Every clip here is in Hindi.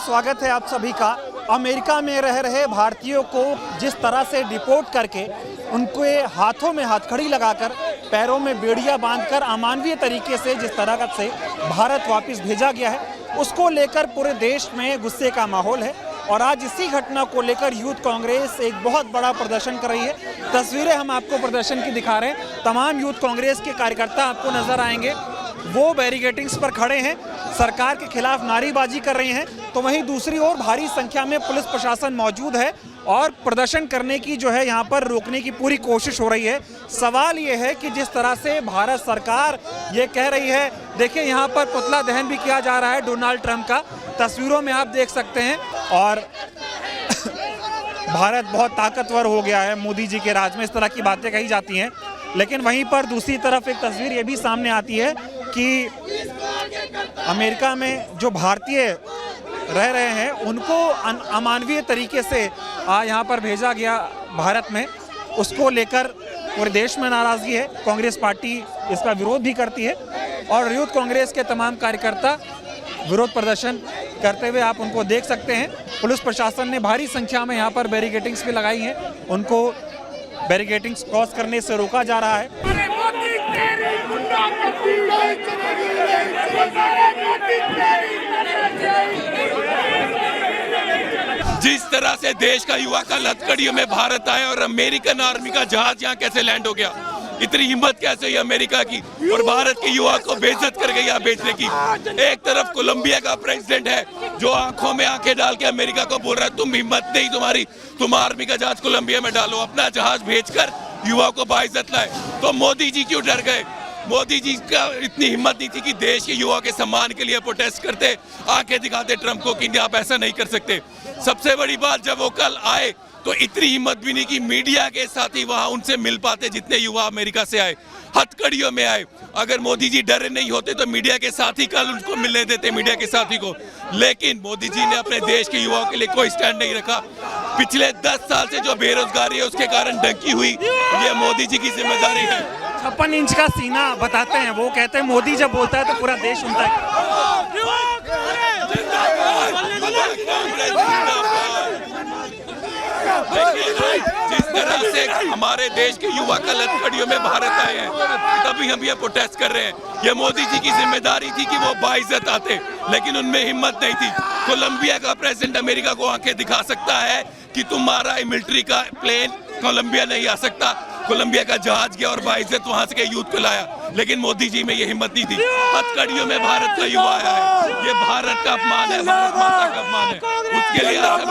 बहुत स्वागत है आप सभी का। अमेरिका में रह रहे भारतीयों को जिस तरह से डिपोर्ट करके उनके हाथों में हथकड़ी लगाकर पैरों में बेड़ियां बांधकर अमानवीय तरीके से जिस तरह से भारत वापस भेजा गया है, उसको लेकर पूरे देश में गुस्से का माहौल है। और आज इसी घटना को लेकर यूथ कांग्रेस एक बहुत बड़ा प्रदर्शन कर रही है। तस्वीरें हम आपको प्रदर्शन की दिखा रहे हैं। तमाम यूथ कांग्रेस के कार्यकर्ता आपको नजर आएंगे, वो बैरिकेडिंग्स पर खड़े हैं, सरकार के खिलाफ नारेबाजी कर रहे हैं। तो वहीं दूसरी ओर भारी संख्या में पुलिस प्रशासन मौजूद है और प्रदर्शन करने की जो है यहाँ पर रोकने की पूरी कोशिश हो रही है। सवाल ये है कि जिस तरह से भारत सरकार ये कह रही है, देखिए यहाँ पर पुतला दहन भी किया जा रहा है डोनाल्ड ट्रंप का, तस्वीरों में आप देख सकते हैं। और भारत बहुत ताकतवर हो गया है मोदी जी के राज में, इस तरह की बातें कही जाती हैं। लेकिन वहीं पर दूसरी तरफ एक तस्वीर ये भी सामने आती है कि अमेरिका में जो भारतीय रह रहे हैं उनको अमानवीय तरीके से यहाँ पर भेजा गया भारत में, उसको लेकर पूरे देश में नाराज़गी है। कांग्रेस पार्टी इसका विरोध भी करती है और यूथ कांग्रेस के तमाम कार्यकर्ता विरोध प्रदर्शन करते हुए आप उनको देख सकते हैं। पुलिस प्रशासन ने भारी संख्या में यहाँ पर बैरिकेडिंग्स भी लगाई हैं, उनको बैरिकेडिंग्स क्रॉस करने से रोका जा रहा है। जिस तरह से देश का युवा कल हथकड़ियों में भारत आया और अमेरिकन आर्मी का जहाज यहाँ कैसे लैंड हो गया, इतनी हिम्मत कैसे हुई अमेरिका की और भारत के युवा को बेइज्जत कर गई यहाँ बेचने की। एक तरफ कोलंबिया का प्रेसिडेंट है जो आंखों में आंखें डाल के अमेरिका को बोल रहा है तुम हिम्मत नहीं तुम्हारी, तुम आर्मी का जहाज कोलंबिया में डालो, अपना जहाज भेजकर युवा को बाइज्जत लाए। तो मोदी जी क्यों डर गए? मोदी जी का इतनी हिम्मत नहीं थी कि देश के युवा के सम्मान के लिए प्रोटेस्ट करते, आंखें दिखाते ट्रंप को कि आप ऐसा नहीं कर सकते। सबसे बड़ी बात, जब वो कल आए तो इतनी हिम्मत भी नहीं कि मीडिया के साथ ही वहां उनसे मिल पाते जितने युवा अमेरिका से आए, हथकड़ियों में आए। अगर मोदी जी डरे नहीं होते तो मीडिया के साथ ही कल उनको मिलने देते, मीडिया के साथी को। लेकिन मोदी जी ने अपने देश के युवाओं के लिए कोई स्टैंड नहीं रखा। पिछले 10 साल से जो बेरोजगारी है उसके कारण डंकी हुई, ये मोदी जी की जिम्मेदारी है। 56 इंच का सीना बताते हैं, वो कहते हैं मोदी जब बोलता है तो पूरा देश सुनता है। जिस तरह से हमारे देश के युवा कल हथकड़ियों में भारत आए हैं, तभी हम ये प्रोटेस्ट कर रहे हैं। ये मोदी जी की जिम्मेदारी थी कि वो बाइज्जत आते, लेकिन उनमें हिम्मत नहीं थी। कोलंबिया का प्रेसिडेंट अमेरिका को आंखें दिखा सकता है कि तुम्हारा मिलिट्री का प्लेन कोलंबिया नहीं आ सकता। कोलंबिया का जहाज गया और बाइज्जत वहां से यूथ को लाया, लेकिन मोदी जी में ये हिम्मत नहीं थी। हथकड़ियों में भारत का युवा आया है, ये भारत का अपमान है, भारत माता का अपमान है। उसके लिए आज हम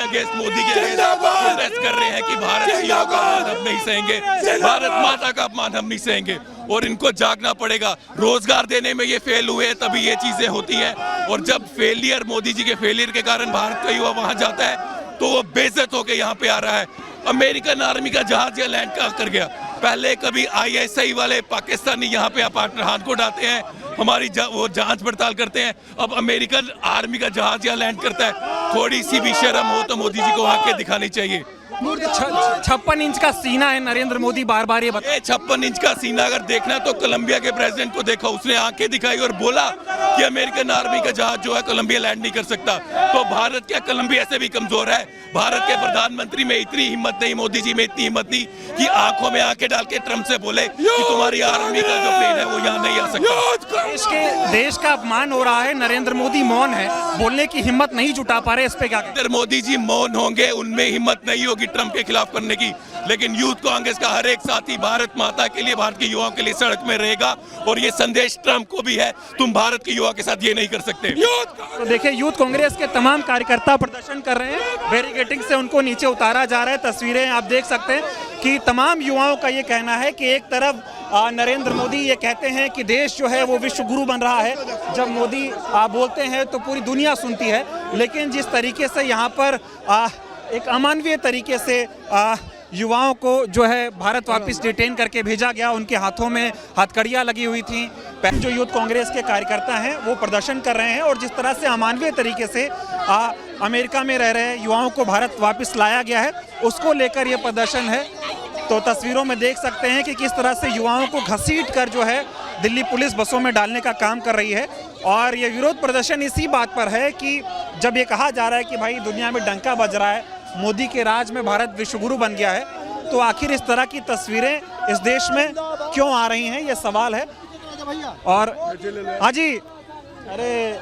अगेंस्ट मोदी के प्रोटेस्ट कर रहे हैं कि भारत के युवा का अपमान हम नहीं सहेंगे, भारत माता का अपमान हम नहीं सहेंगे और इनको जागना पड़ेगा। रोजगार देने में ये फेल हुए तभी ये चीजें होती हैं, और जब फेलियर, मोदी जी के फेलियर के कारण भारत का युवा वहां जाता है तो वो बेइज्जत होकर यहाँ पे आ रहा है। अमेरिकन आर्मी का जहाज या लैंड कर गया। पहले कभी ISI वाले पाकिस्तानी यहाँ पे अपार्टमेंट को डालते हैं, हमारी वो जांच पड़ताल करते हैं। अब अमेरिकन आर्मी का जहाज या लैंड करता है। थोड़ी सी भी शर्म हो तो मोदी जी को आंखें दिखानी चाहिए। 56 इंच का सीना है नरेंद्र मोदी, बार बार ये 56 इंच का सीना अगर देखना तो कोलंबिया के प्रेसिडेंट को देखो, उसने आंखें दिखाई और बोला कि अमेरिकन आर्मी का जहाज जो है कोलंबिया लैंड नहीं कर सकता। तो भारत क्या कोलंबिया से भी कमजोर है? भारत के प्रधानमंत्री में इतनी हिम्मत नहीं, मोदी जी में इतनी हिम्मत नहीं कि आंखों में आंखें डाल के ट्रंप से बोले कि तुम्हारी आर्मी का जो प्लेन है वो यहाँ नहीं आ सकता। देश का अपमान हो रहा है, नरेंद्र मोदी मौन है, बोलने की हिम्मत नहीं जुटा पा रहे, इस पे क्या कहते हैं? मोदी जी मौन होंगे, उनमें हिम्मत नहीं होगी ट्रंप के खिलाफ करने की, लेकिन यूथ कांग्रेस का हर एक साथी भारत माता के लिए, भारत के युवाओं के लिए सड़क में रहेगा। और ये संदेश ट्रंप को भी है, तुम भारत के युवा के साथ ये नहीं कर सकते। तो देखिए यूथ कांग्रेस के तमाम कार्यकर्ता प्रदर्शन कर रहे हैं, बैरिकेडिंग से उनको नीचे उतारा जा रहा है। तस्वीरें आप देख सकते हैं कि तमाम युवाओं का ये कहना है कि एक तरफ नरेंद्र मोदी ये कहते हैं कि देश जो है वो विश्व गुरु बन रहा है, जब मोदी बोलते हैं तो पूरी दुनिया सुनती है। लेकिन जिस तरीके से यहाँ पर एक अमानवीय तरीके से युवाओं को जो है भारत वापस डिटेन करके भेजा गया, उनके हाथों में हथकड़ियाँ लगी हुई थी। जो यूथ कांग्रेस के कार्यकर्ता हैं वो प्रदर्शन कर रहे हैं और जिस तरह से अमानवीय तरीके से अमेरिका में रह रहे युवाओं को भारत वापस लाया गया है, उसको लेकर ये प्रदर्शन है। तो तस्वीरों में देख सकते हैं कि किस तरह से युवाओं को घसीट कर जो है दिल्ली पुलिस बसों में डालने का काम कर रही है। और ये विरोध प्रदर्शन इसी बात पर है कि जब ये कहा जा रहा है कि भाई दुनिया में डंका बज रहा है, मोदी के राज में भारत विश्वगुरु बन गया है, तो आखिर इस तरह की तस्वीरें इस देश में क्यों आ रही हैं, ये सवाल है। और हाँ जी, अरे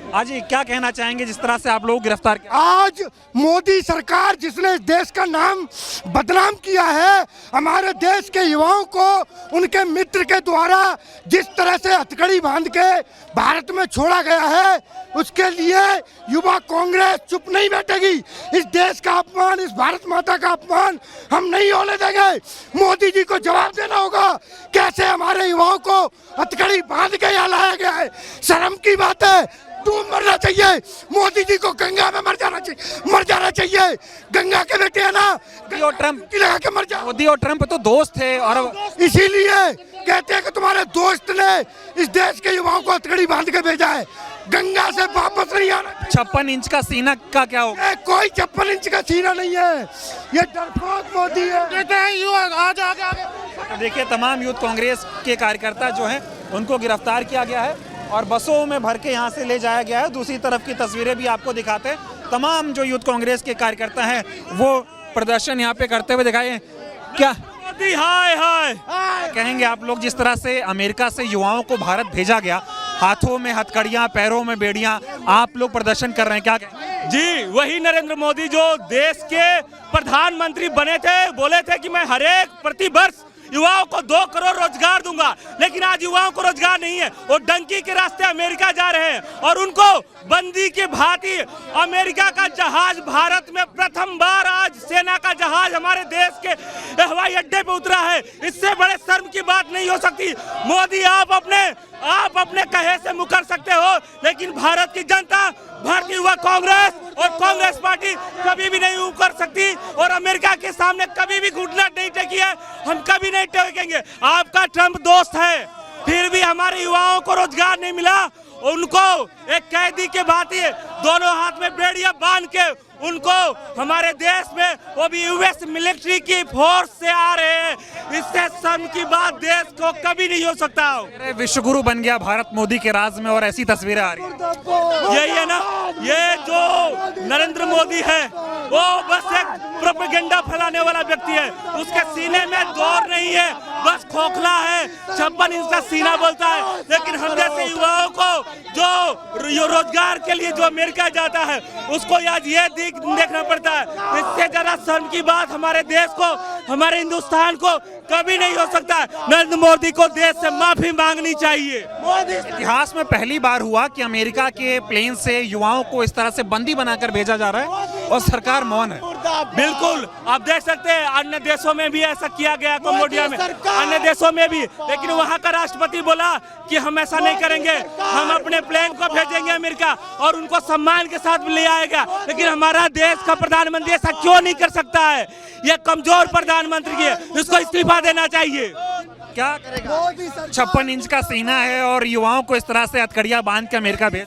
हाँ जी, क्या कहना चाहेंगे जिस तरह से आप लोग गिरफ्तार किया? आज मोदी सरकार जिसने इस देश का नाम बदनाम किया है, हमारे देश के युवाओं को उनके मित्र के द्वारा जिस तरह से हथकड़ी बांध के भारत में छोड़ा गया है, उसके लिए युवा कांग्रेस चुप नहीं बैठेगी। इस देश का अपमान, इस भारत माता का अपमान हम नहीं होने देंगे। मोदी जी को जवाब देना होगा कैसे हमारे युवाओं को हथकड़ी बांध के यहाँ लाया गया है। शर्म की बात है, डूब मरना चाहिए। मोदी जी को गंगा में मर जाना चाहिए। गंगा के बेटे है ना, मोदी और ट्रम्प की लगा के मर जा। मोदी और ट्रम्प तो दोस्त थे, और इसीलिए कहते हैं कि तुम्हारे दोस्त ने इस देश के युवाओं को हथकड़ी बांध के भेजा है। गंगा से वापस नहीं आना। 56 इंच का सीना का क्या होगा? कोई 56 इंच का सीना नहीं है, ये डरपोक मोदी है। कहते हैं युवा आगे आगे। देखिए, तमाम यूथ कांग्रेस के कार्यकर्ता जो हैं उनको गिरफ्तार किया गया है और बसों में भर के यहाँ से ले जाया गया है। दूसरी तरफ की तस्वीरें भी आपको दिखाते हैं। तमाम जो यूथ कांग्रेस के कार्यकर्ता हैं वो प्रदर्शन यहाँ पे करते हुए दिखाए। क्या हाय हाय कहेंगे आप लोग, जिस तरह से अमेरिका से युवाओं को भारत भेजा गया, हाथों में हथकड़ियां, पैरों में बेड़ियां, आप लोग प्रदर्शन कर रहे हैं, क्या कहेंगे? जी, वही नरेंद्र मोदी जो देश के प्रधानमंत्री बने थे, बोले थे कि मैं हर एक प्रतिवर्ष युवाओं को 2 करोड़ रोजगार दूंगा, लेकिन आज युवाओं को रोजगार नहीं है। वो डंकी के रास्ते अमेरिका जा रहे हैं और उनको बंदी के भांति अमेरिका का जहाज भारत में प्रथम बार आज सेना का जहाज हमारे देश के हवाई अड्डे पे उतरा है। इससे बड़े शर्म की बात नहीं हो सकती। मोदी, आप अपने कहे से मुकर सकते हो, लेकिन भारत की जनता, भारतीय युवा कांग्रेस और कांग्रेस पार्टी कभी भी नहीं मुकर सकती और अमेरिका के सामने कभी भी घुटना नहीं टेकी है। हम कभी नहीं टेकेंगे। आपका ट्रम्प दोस्त है, फिर भी हमारे युवाओं को रोजगार नहीं मिला। उनको एक कैदी के भांति दोनों हाथ में बेड़ियां बांध के उनको हमारे देश में, वो भी यूएस मिलिट्री की फोर्स से आ रहे हैं। इससे शर्म की बात देश को कभी नहीं हो सकता। विश्वगुरु बन गया भारत मोदी के राज में और ऐसी तस्वीरें आ रही हैं। यही है ना, ये जो नरेंद्र मोदी है वो बस एक प्रोपेगेंडा फैलाने वाला व्यक्ति है। उसके सीने में जोर नहीं है, बस खोखला है। 56 इंच का सीना बोलता है, लेकिन हम जैसे युवाओं को जो रोजगार के लिए जो अमेरिका जाता है उसको आज ये देखना पड़ता है। इससे ज्यादा शर्म की बात हमारे देश को, हमारे हिंदुस्तान को कभी नहीं हो सकता। नरेंद्र मोदी को देश से माफी मांगनी चाहिए। इतिहास में पहली बार हुआ कि अमेरिका के प्लेन से युवाओं को इस तरह से बंदी बनाकर भेजा जा रहा है और सरकार मौन है। बिल्कुल, आप देख सकते हैं अन्य देशों में भी ऐसा किया गया, कंबोडिया में, अन्य देशों में भी, लेकिन वहां का राष्ट्रपति बोला कि हम ऐसा नहीं करेंगे, हम अपने प्लेन को भेजेंगे अमेरिका और उनको सम्मान के साथ ले आएगा। लेकिन हमारा देश का प्रधानमंत्री ऐसा क्यों नहीं कर सकता है? यह कमजोर प्रधानमंत्री है, इसको इस्तीफा देना चाहिए। क्या करेगा? 56 इंच का सीना है और युवाओं को इस तरह से हथकड़ियां बांध के अमेरिका भेज।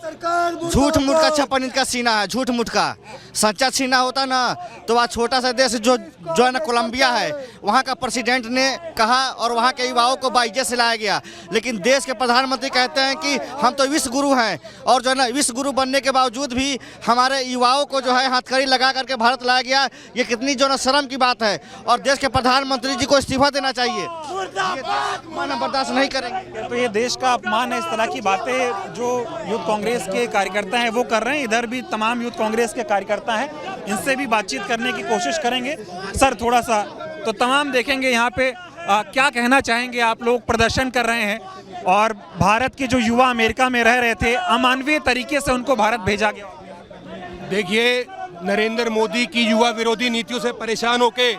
झूठ मूठ का 56 इंच का सीना है, झूठ मूठ का। सच्चा सीना होता ना तो वह छोटा सा देश जो है ना कोलंबिया है, वहाँ का प्रेसिडेंट ने कहा और वहाँ के युवाओं को बाइज्जत से लाया गया। लेकिन देश के प्रधानमंत्री कहते हैं कि हम तो विश्व गुरु हैं, और जो है ना विश्व गुरु बनने के बावजूद भी हमारे युवाओं को जो है हथकड़ी लगा करके भारत लाया गया। ये कितनी जो ना शर्म की बात है और देश के प्रधानमंत्री जी को इस्तीफा देना चाहिए। बर्दाश्त नहीं करेंगे। तो ये देश का अपमान है। इस तरह की बातें जो यूथ कांग्रेस के कार्यकर्ता हैं वो कर रहे हैं। इधर भी तमाम यूथ कांग्रेस के कार्यकर्ता हैं, इनसे भी बातचीत करने की कोशिश करेंगे। सर, थोड़ा सा तो तमाम देखेंगे यहाँ पे क्या कहना चाहेंगे आप लोग? प्रदर्शन कर रहे हैं और भारत के जो युवा अमेरिका में रह रहे थे, अमानवीय तरीके से उनको भारत भेजा गया। देखिए, नरेंद्र मोदी की युवा विरोधी नीतियों से परेशान होके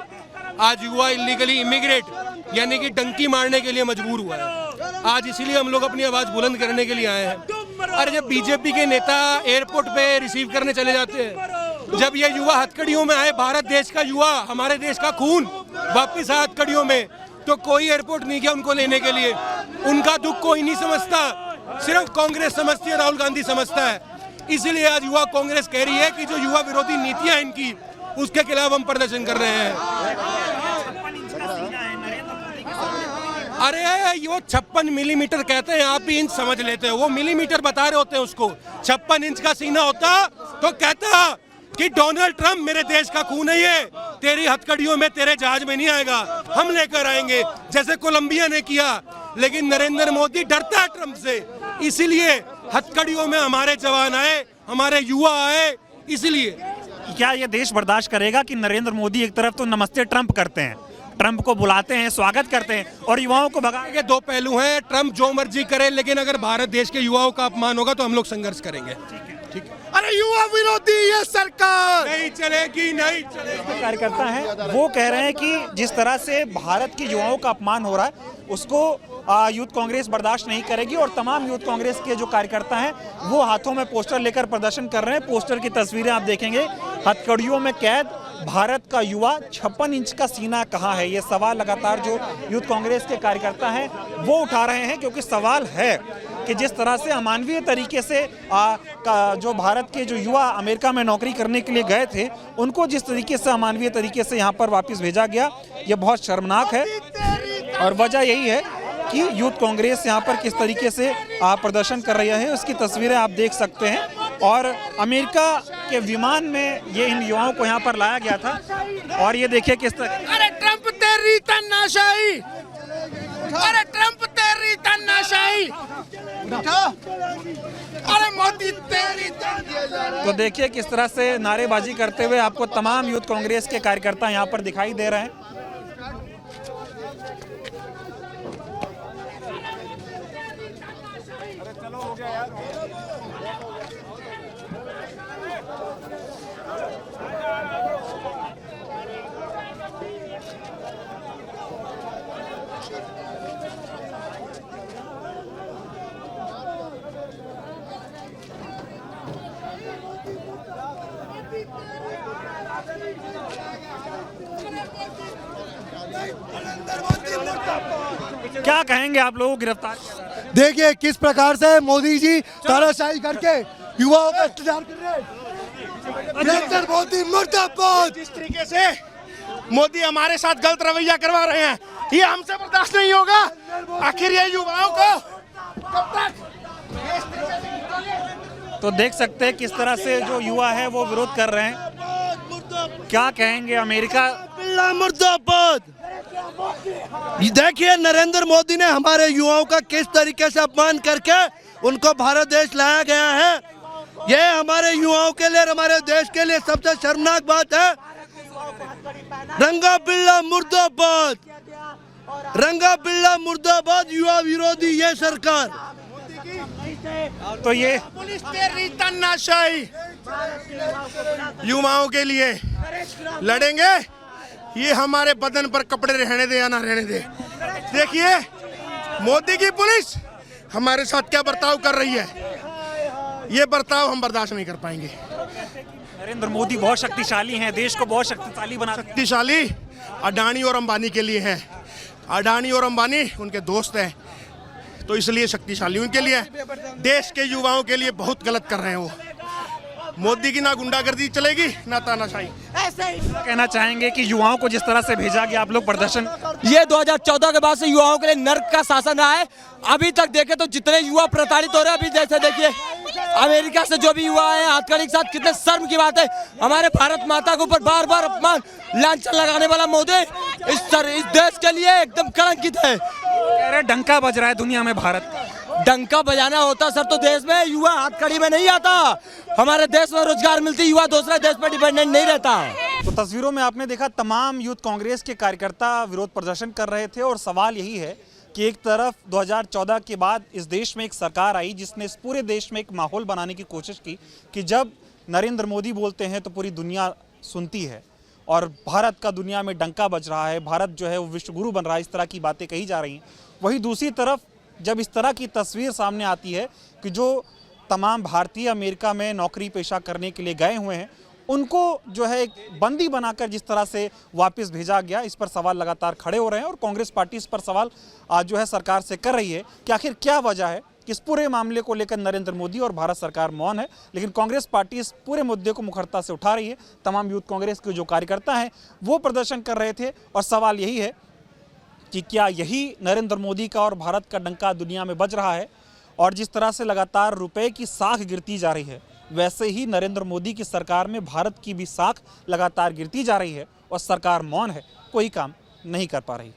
आज युवा इलीगली इमिग्रेट यानी कि डंकी मारने के लिए मजबूर हुआ है। आज इसीलिए हम लोग अपनी आवाज बुलंद करने के लिए आए हैं। अरे जब बीजेपी के नेता एयरपोर्ट पे रिसीव करने चले जाते हैं, जब ये युवा हथकड़ियों में आए, भारत देश का युवा, हमारे देश का खून वापिस आए हथकड़ियों में, तो कोई एयरपोर्ट नहीं गया उनको लेने के लिए। उनका दुख कोई नहीं समझता, सिर्फ कांग्रेस समझती है, राहुल गांधी समझता है। इसीलिए आज युवा कांग्रेस कह रही है कि जो युवा विरोधी नीतियां इनकी, उसके खिलाफ हम प्रदर्शन कर रहे हैं। अरे वो 56 मिलीमीटर कहते हैं, आप भी इंच समझ लेते हो, वो मिलीमीटर बता रहे होते हैं उसको। 56 इंच का सीना होता तो कहता कि डोनाल्ड ट्रंप मेरे देश का खून नहीं है, तेरी हथकड़ियों में, तेरे जहाज में नहीं आएगा, हम लेकर आएंगे, जैसे कोलंबिया ने किया। लेकिन नरेंद्र मोदी डरता है ट्रंप से, इसीलिए हथकड़ियों में हमारे जवान आए, हमारे युवा आए, इसीलिए। क्या ये देश बर्दाश्त करेगा कि नरेंद्र मोदी एक तरफ तो नमस्ते ट्रंप करते हैं, ट्रंप को बुलाते हैं, स्वागत करते हैं, और युवाओं को भगा के दो पहलू हैं, ट्रंप जो मर्जी करे, लेकिन अगर भारत देश के युवाओं का अपमान होगा तो हम लोग संघर्ष करेंगे। ठीक है। अरे युवा विरोधी ये सरकार नहीं चलेगी, नहीं चलेगी। कार्यकर्ता हैं, वो कह रहे हैं कि जिस तरह से भारत के युवाओं का अपमान हो रहा है उसको यूथ कांग्रेस बर्दाश्त नहीं करेगी, और तमाम यूथ कांग्रेस के जो कार्यकर्ता हैं वो हाथों में पोस्टर लेकर प्रदर्शन कर रहे हैं। पोस्टर की तस्वीरें आप देखेंगे, हथकड़ियों में कैद भारत का युवा, 56 इंच का सीना कहाँ है, ये सवाल लगातार जो यूथ कांग्रेस के कार्यकर्ता हैं वो उठा रहे हैं, क्योंकि सवाल है कि जिस तरह से अमानवीय तरीके से जो भारत के जो युवा अमेरिका में नौकरी करने के लिए गए थे उनको जिस तरीके से अमानवीय तरीके से यहाँ पर वापस भेजा गया, ये बहुत शर्मनाक है। और वजह यही है कि यूथ कांग्रेस यहाँ पर किस तरीके से प्रदर्शन कर रही है, उसकी तस्वीरें आप देख सकते हैं। और अमेरिका के विमान में ये इन युवाओं को यहाँ पर लाया गया था, और ये देखिए किस तरह। अरे ट्रंप तेरी तानाशाही, अरे ट्रंप तेरी तानाशाही, अरे मोदी तेरी। तो देखिए किस तरह से नारेबाजी करते हुए आपको तमाम यूथ कांग्रेस के कार्यकर्ता यहाँ पर दिखाई दे रहे हैं। क्या कहेंगे आप लोगों को गिरफ्तार? देखिए किस प्रकार से मोदी जी तानाशाही करके युवाओं का इंतजार कर रहे हैं। नरेंद्र मोदी मुर्दाबाद। जिस तरीके से मोदी हमारे साथ गलत रवैया करवा रहे हैं, ये हमसे बर्दाश्त नहीं होगा। आखिर ये युवाओं को कब तक। तो देख सकते हैं किस तरह से जो युवा है वो विरोध कर रहे हैं। क्या कहेंगे? अमेरिका मुर्दाबाद। देखिए नरेंद्र मोदी ने हमारे युवाओं का किस तरीके से अपमान करके उनको भारत देश लाया गया है। ये हमारे युवाओं के लिए, हमारे देश के लिए सबसे शर्मनाक बात है। रंगा बिल्ला मुर्दाबाद, रंगा बिल्ला मुर्दाबाद, युवा विरोधी ये सरकार। तो ये पुलिस तेरी तानाशाही युवाओं के लिए लड़ेंगे। ये हमारे बदन पर कपड़े रहने दे या ना रहने दे। देखिए मोदी की पुलिस हमारे साथ क्या बर्ताव कर रही है, ये बर्ताव हम बर्दाश्त नहीं कर पाएंगे। नरेंद्र मोदी बहुत शक्तिशाली हैं, देश को बहुत शक्तिशाली बना। शक्तिशाली अडानी और अंबानी के लिए है। अडानी और अंबानी उनके दोस्त हैं, तो इसलिए शक्तिशाली उनके लिए। देश के युवाओं के लिए बहुत गलत कर रहे हैं वो। मोदी की ना गुंडागर्दी चलेगी ना तानाशाही। ऐसे ही कहना चाहेंगे कि युवाओं को जिस तरह से भेजा गया, आप लोग प्रदर्शन, ये 2014 के बाद से युवाओं के लिए नर्क का शासन रहा है। अभी तक देखे तो जितने युवा प्रताड़ित हो रहे हैं, अभी जैसे देखिए अमेरिका से जो भी युवा आए हथकड़ी के साथ, कितने शर्म की बात है। हमारे भारत माता के ऊपर बार बार अपमान लांछन लगाने वाला मोदी इस देश के लिए एकदम कलंकित है। कह रहे डंका बज रहा है दुनिया में भारत का। डंका बजाना होता सर तो देश में युवा हथकड़ी में नहीं आता। हमारे देश में रोजगार मिलती, युवा दूसरे देश पर डिपेंडेंट नहीं रहता। तो तस्वीरों में आपने देखा तमाम यूथ कांग्रेस के कार्यकर्ता विरोध प्रदर्शन कर रहे थे, और सवाल यही है कि एक तरफ 2014 के बाद इस देश में एक सरकार आई जिसने इस पूरे देश में एक माहौल बनाने की कोशिश की कि जब नरेंद्र मोदी बोलते हैं तो पूरी दुनिया सुनती है, और भारत का दुनिया में डंका बज रहा है, भारत जो है वो विश्वगुरु बन रहा है, इस तरह की बातें कही जा रही हैं। वहीं दूसरी तरफ जब इस तरह की तस्वीर सामने आती है कि जो तमाम भारतीय अमेरिका में नौकरी पेशा करने के लिए गए हुए हैं उनको जो है एक बंदी बनाकर जिस तरह से वापस भेजा गया, इस पर सवाल लगातार खड़े हो रहे हैं। और कांग्रेस पार्टी इस पर सवाल आज जो है सरकार से कर रही है कि आखिर क्या वजह है कि इस पूरे मामले को लेकर नरेंद्र मोदी और भारत सरकार मौन है। लेकिन कांग्रेस पार्टी इस पूरे मुद्दे को मुखरता से उठा रही है। तमाम यूथ कांग्रेस के जो कार्यकर्ता हैं वो प्रदर्शन कर रहे थे, और सवाल यही है कि क्या यही नरेंद्र मोदी का और भारत का डंका दुनिया में बज रहा है। और जिस तरह से लगातार रुपए की साख गिरती जा रही है, वैसे ही नरेंद्र मोदी की सरकार में भारत की भी साख लगातार गिरती जा रही है और सरकार मौन है, कोई काम नहीं कर पा रही।